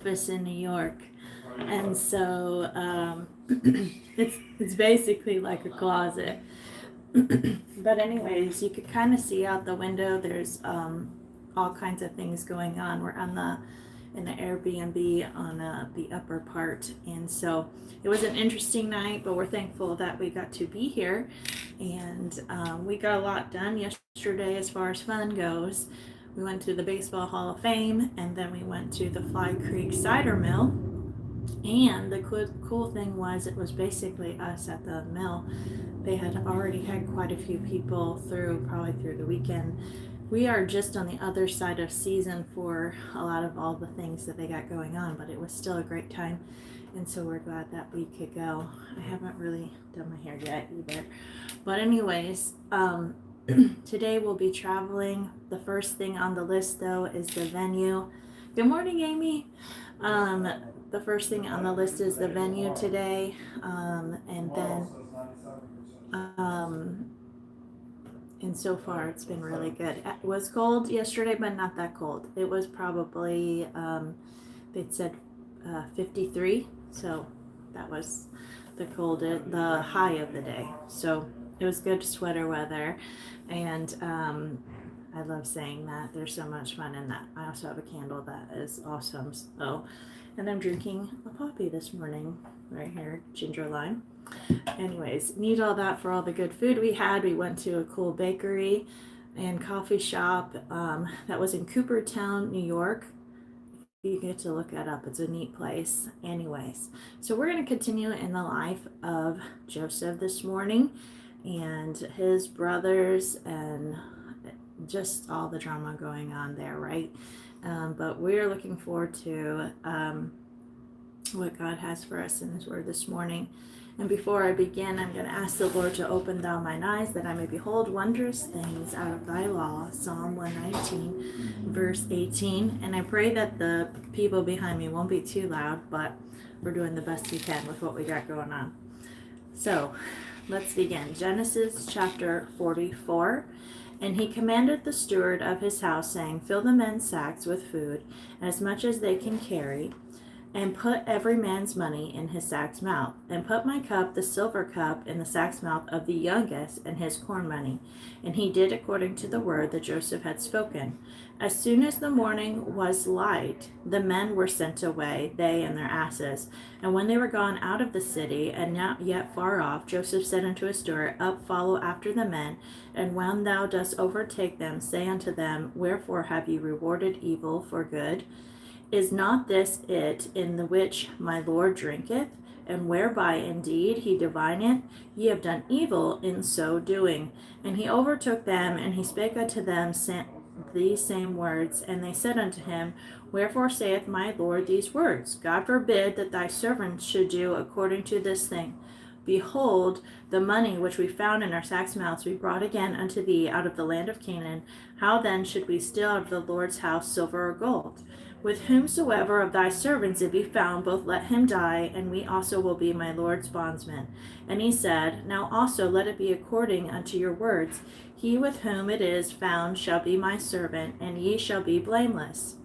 office in New York, and so it's basically like a closet. But anyways, you could kind of see out the window. There's all kinds of things going on. We're on the in the Airbnb on the upper part, and so it was an interesting night. But we're thankful that we got to be here, and we got a lot done yesterday as far as fun goes. We went to the Baseball Hall of Fame, and then we went to the Fly Creek Cider Mill. And the cool thing was, it was basically us at the mill. They had already had quite a few people through, probably through the weekend. We are just on the other side of season for a lot of all the things that they got going on, but it was still a great time. And so we're glad that we could go. I haven't really done my hair yet either. But anyways, today we'll be traveling. The first thing on the list though is the venue. Good morning, Amy. The first thing on the list is the venue today, and then and so far it's been really good. It was cold yesterday, but not that cold. It was probably they'd said 53, so that was the high of the day. So it was good sweater weather, and I love saying that. There's so much fun in that. I also have a candle that is awesome. So, and I'm drinking a poppy this morning, right here, ginger lime. Anyways, need all that for all the good food we had. We went to a cool bakery and coffee shop that was in Coopertown, New York. You get to look that up. It's a neat place. Anyways, so we're going to continue in the life of Joseph this morning and his brothers and just all the drama going on there, right? But we're looking forward to what God has for us in his word this morning. And before I begin, I'm going to ask the Lord to open thou mine eyes that I may behold wondrous things out of thy law. Psalm 119, verse 18. And I pray that the people behind me won't be too loud, but we're doing the best we can with what we got going on. So let's begin. Genesis chapter 44. And he commanded the steward of his house, saying, fill the men's sacks with food, as much as they can carry, and put every man's money in his sack's mouth, and put my cup, the silver cup, in the sack's mouth of the youngest, and his corn money. And he did according to the word that Joseph had spoken. As soon as the morning was light, the men were sent away, they and their asses. And when they were gone out of the city, and not yet far off, Joseph said unto his steward, up, follow after the men, and when thou dost overtake them, say unto them, wherefore have ye rewarded evil for good? Is not this it in the which my Lord drinketh, and whereby indeed he divineth? Ye have done evil in so doing. And he overtook them, and he spake unto them these same words. And they said unto him, wherefore saith my Lord these words? God forbid that thy servants should do according to this thing. Behold, the money which we found in our sacks' mouths we brought again unto thee out of the land of Canaan. How then should we steal out of the Lord's house silver or gold? With whomsoever of thy servants it be found, both let him die, and we also will be my Lord's bondsmen. And he said, now also let it be according unto your words. He with whom it is found shall be my servant, and ye shall be blameless.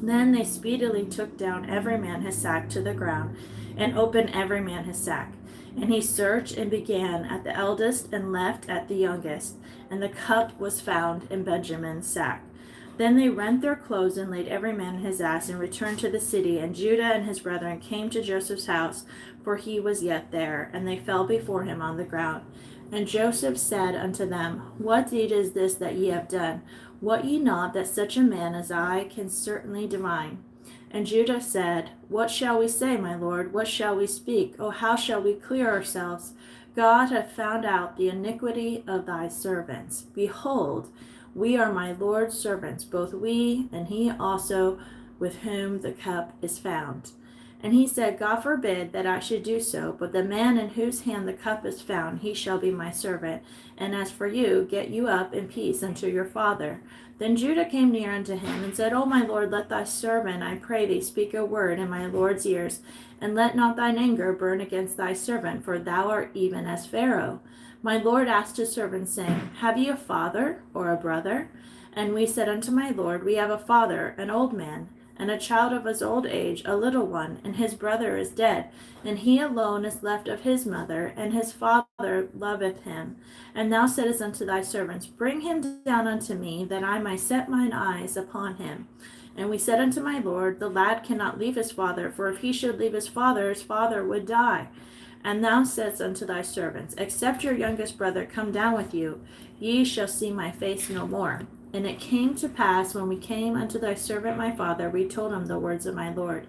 Then they speedily took down every man his sack to the ground, and opened every man his sack. And he searched and began at the eldest, and left at the youngest. And the cup was found in Benjamin's sack. Then they rent their clothes, and laid every man his ass, and returned to the city. And Judah and his brethren came to Joseph's house, for he was yet there. And they fell before him on the ground. And Joseph said unto them, what deed is this that ye have done? Wot ye not that such a man as I can certainly divine? And Judah said, what shall we say, my Lord? What shall we speak? Oh, how shall we clear ourselves? God hath found out the iniquity of thy servants. Behold, we are my Lord's servants, both we and he also with whom the cup is found. And he said, God forbid that I should do so, but the man in whose hand the cup is found, he shall be my servant. And as for you, get you up in peace unto your father. Then Judah came near unto him, and said, O my Lord, let thy servant, I pray thee, speak a word in my Lord's ears, and let not thine anger burn against thy servant, for thou art even as Pharaoh. My Lord asked his servant, saying, have ye a father or a brother? And we said unto my Lord, we have a father, an old man, and a child of his old age, a little one, and his brother is dead, and he alone is left of his mother, and his father loveth him. And thou saidst unto thy servants, Bring him down unto me, that I may set mine eyes upon him. And we said unto my Lord, The lad cannot leave his father, for if he should leave his father would die. And thou saidst unto thy servants, Except your youngest brother come down with you, ye shall see my face no more. And it came to pass, when we came unto thy servant my father, we told him the words of my Lord.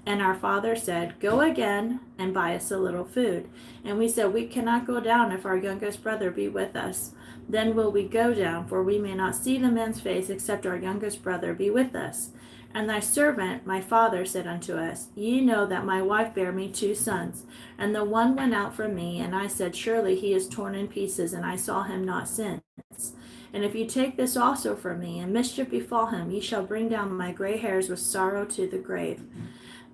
And our father said, Go again and buy us a little food. And we said, We cannot go down if our youngest brother be with us. Then will we go down, for we may not see the man's face, except our youngest brother be with us. And thy servant, my father, said unto us, Ye know that my wife bare me 2 sons, and the one went out from me, and I said, Surely he is torn in pieces, and I saw him not since. And if you take this also from me, and mischief befall him, ye shall bring down my gray hairs with sorrow to the grave.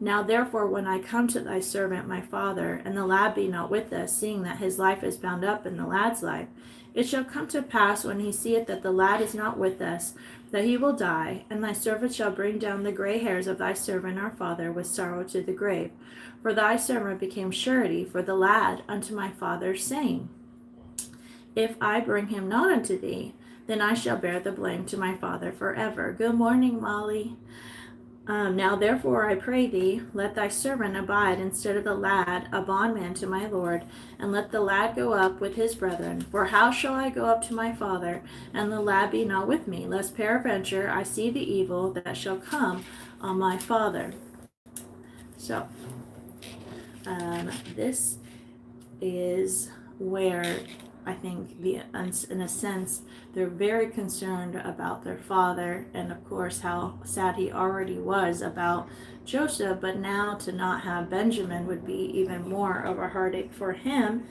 Now therefore, when I come to thy servant my father, and the lad be not with us, seeing that his life is bound up in the lad's life, it shall come to pass, when he seeth that the lad is not with us, that he will die, and thy servant shall bring down the gray hairs of thy servant our father with sorrow to the grave. For thy servant became surety for the lad unto my father, saying, If I bring him not unto thee, then I shall bear the blame to my father forever. Good morning, Molly. Now therefore I pray thee, let thy servant abide instead of the lad, a bondman to my Lord, and let the lad go up with his brethren. For how shall I go up to my father, and the lad be not with me, lest peradventure I see the evil that shall come on my father? So, this is where I think, in a sense, they're very concerned about their father, and of course how sad he already was about Joseph, but now to not have Benjamin would be even more of a heartache for him,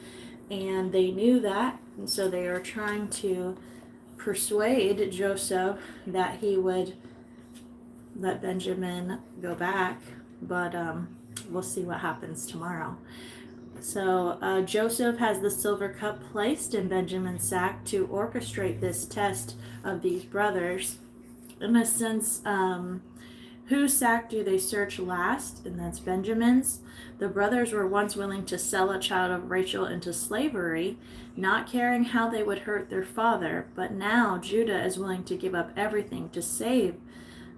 and they knew that, and so they are trying to persuade Joseph that he would let Benjamin go back, but we'll see what happens tomorrow. So Joseph has the silver cup placed in Benjamin's sack to orchestrate this test of these brothers. In a sense, whose sack do they search last? And that's Benjamin's. The brothers were once willing to sell a child of Rachel into slavery, not caring how they would hurt their father. But now Judah is willing to give up everything to save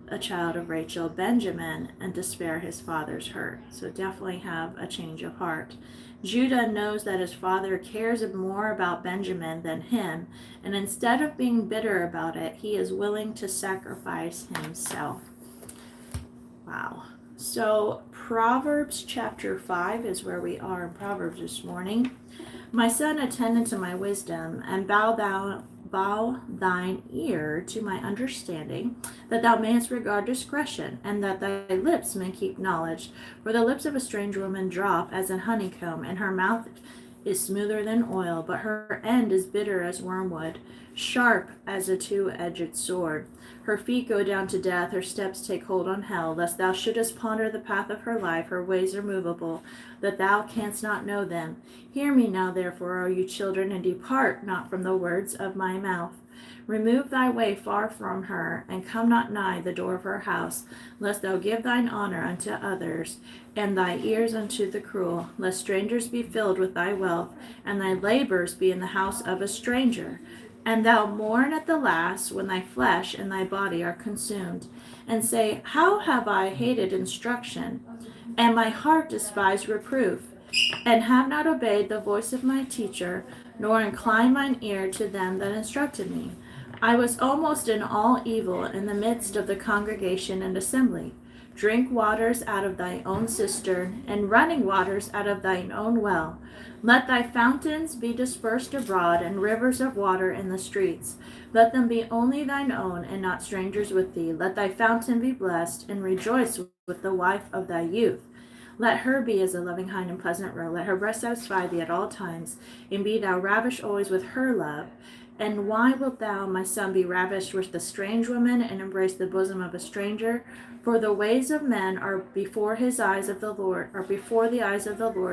a child of Rachel, Benjamin, and to spare his father's hurt. So definitely have a change of heart. Judah knows that his father cares more about Benjamin than him, and instead of being bitter about it, he is willing to sacrifice himself. Wow. So Proverbs chapter 5 is where we are in Proverbs this morning. My son, attend unto my wisdom, and bow thine ear to my understanding, that thou mayest regard discretion, and that thy lips may keep knowledge. For the lips of a strange woman drop as an honeycomb, and her mouth is smoother than oil, but her end is bitter as wormwood, sharp as a two-edged sword. Her feet go down to death, her steps take hold on hell, lest thou shouldest ponder the path of her life. Her ways are movable, that thou canst not know them. Hear me now, therefore, O you children, and depart not from the words of my mouth. Remove thy way far from her, and come not nigh the door of her house, lest thou give thine honor unto others, and thy ears unto the cruel, lest strangers be filled with thy wealth, and thy labors be in the house of a stranger. And thou mourn at the last, when thy flesh and thy body are consumed, and say, How have I hated instruction, and my heart despised reproof, and have not obeyed the voice of my teacher, nor inclined mine ear to them that instructed me. I was almost in all evil in the midst of the congregation and assembly. Drink waters out of thy own cistern, and running waters out of thine own well. Let thy fountains be dispersed abroad, and rivers of water in the streets. Let them be only thine own, and not strangers with thee. Let thy fountain be blessed, and rejoice with the wife of thy youth. Let her be as a loving hind and pleasant roe. Let her breast satisfy thee at all times, and be thou ravished always with her love. And why wilt thou, my son, be ravished with the strange woman, and embrace the bosom of a stranger? For the ways of men are before the eyes of the Lord,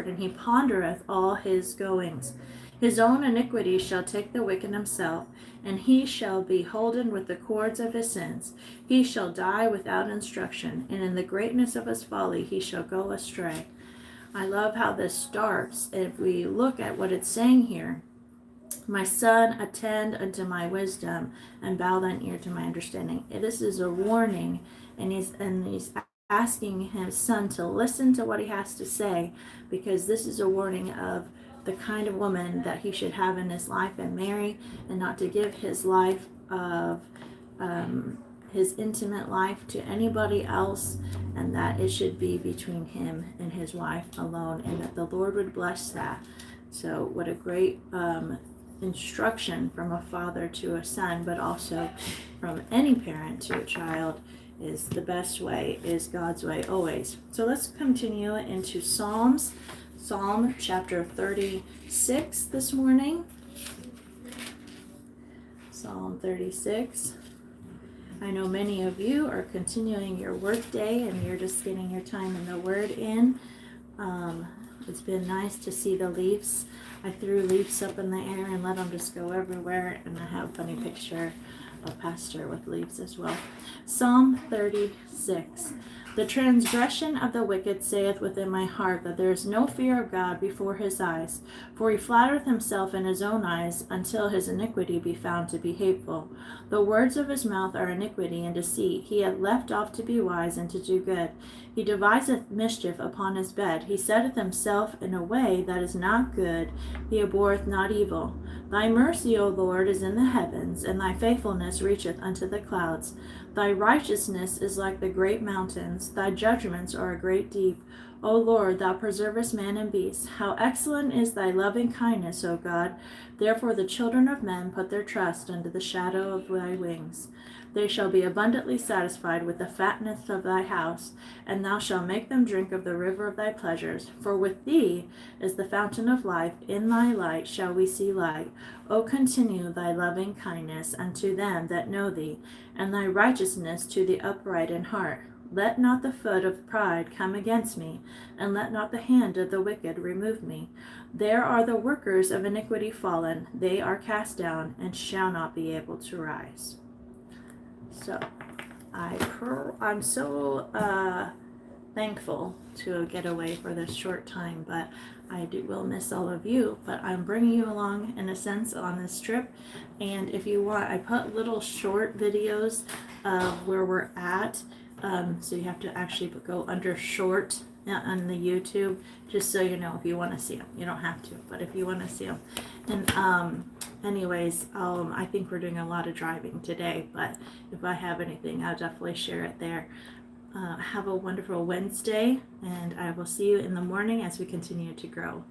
and he pondereth all his goings. His own iniquity shall take the wicked himself, and he shall be holden with the cords of his sins. He shall die without instruction, and in the greatness of his folly he shall go astray. I love how this starts. If we look at what it's saying here, my son, attend unto my wisdom, and bow thine ear to my understanding. This is a warning, and he's asking his son to listen to what he has to say, because this is a warning of the kind of woman that he should have in his life and marry, and not to give his life of his intimate life to anybody else, and that it should be between him and his wife alone, and that the Lord would bless that. So what a great instruction from a father to a son, but also from any parent to a child, is the best way is God's way always. So let's continue into Psalm chapter 36 this morning. Psalm 36. I know many of you are continuing your work day and you're just getting your time in the Word in. It's been nice to see the leaves. I threw leaves up in the air and let them just go everywhere, and I have a funny picture of Pastor with leaves as well. Psalm 36. The transgression of the wicked saith within my heart that there is no fear of God before his eyes. For he flattereth himself in his own eyes, until his iniquity be found to be hateful. The words of his mouth are iniquity and deceit. He hath left off to be wise and to do good. He deviseth mischief upon his bed. He setteth himself in a way that is not good. He abhorreth not evil. Thy mercy, O Lord, is in the heavens, and thy faithfulness reacheth unto the clouds. Thy righteousness is like the great mountains. Thy judgments are a great deep. O Lord, thou preservest man and beast. How excellent is thy loving kindness, O God! Therefore the children of men put their trust under the shadow of thy wings. They shall be abundantly satisfied with the fatness of thy house, and thou shalt make them drink of the river of thy pleasures. For with thee is the fountain of life. In thy light shall we see light. O continue thy loving kindness unto them that know thee, and thy righteousness to the upright in heart. Let not the foot of pride come against me, and let not the hand of the wicked remove me. There are the workers of iniquity fallen. They are cast down, and shall not be able to rise. So, I'm so thankful to get away for this short time, but I will miss all of you. But I'm bringing you along, in a sense, on this trip. And if you want, I put little short videos of where we're at. So you have to actually go under short on the YouTube, just so you know if you want to see them. You don't have to, but if you want to see them. And anyways, I think we're doing a lot of driving today, but if I have anything, I'll definitely share it there. Have a wonderful Wednesday, and I will see you in the morning as we continue to grow.